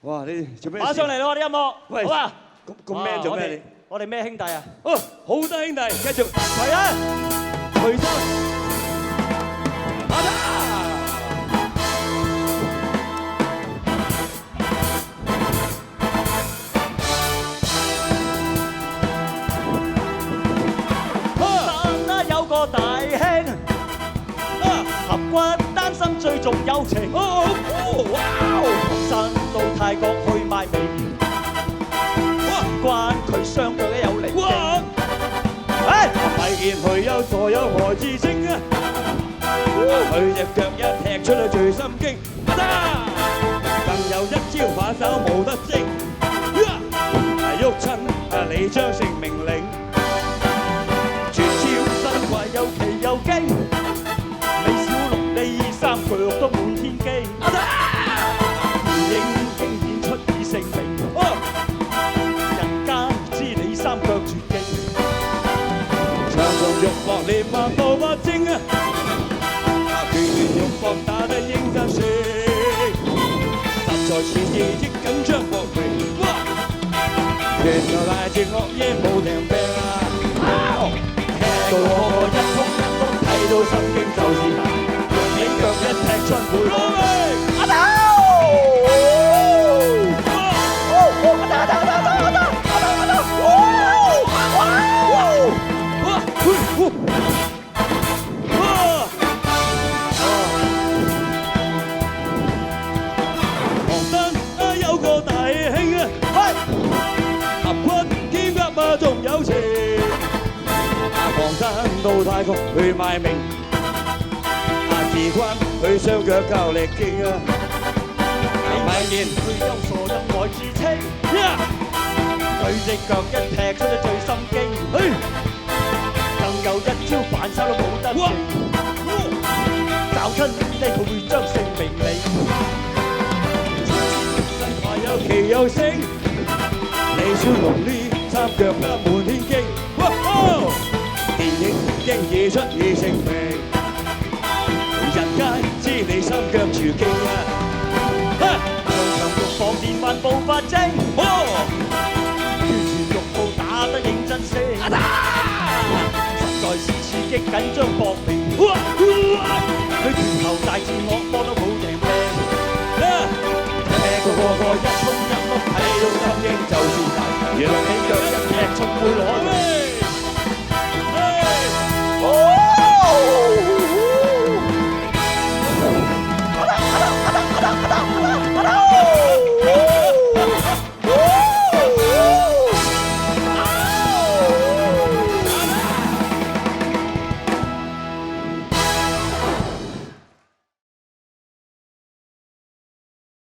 哇！你做咩？馬上嚟啦！我哋音樂，喂好啊！咁 man 做咩你？我哋咩兄弟啊？哦，好得兄弟，繼續係啊！徐生，阿達。有個大兄，合骨擔心最重友情。哇！身到泰國去賣味，關佢雙腳都有力。哇！咪見佢有座有何志稱啊？佢隻腳一踢出去最心驚，阿達更有一招反手冇得精，喐親你將成命令。又奇又驚，李小龍呢三腳都滿天機，應經演出以成名，人間知你三腳絕技，長長肉搏你萬步不精啊，拳拳肉搏打得應真性，實在似記憶緊張搏命，拳頭大隻惡嘢冇停病啊！個個一衝一衝睇到心驚就是難，用起腳一踢出會攞命。阿豆，黃燈有個大兄啊，合骨兼夾啊仲有情。黃山到泰國去賣命，自關佢雙腳夠力勁啊！咪見佢優傻音愛自稱，佢隻腳一踢出咗最心驚，更有一招反手都冇得勁，找親呢佢會將性命理，身材有奇有聲，李小龍呢三腳得滿天機。電影經已出已成名，人間知你三腳絕技啊！長長肉搏練萬步發精，拳拳肉步打得認真些，實在是刺激緊張搏命。佢拳頭大似惡魔都冇贏命，個個一衝一碌睇到心驚就是難，原來你腳一踢出會攞命。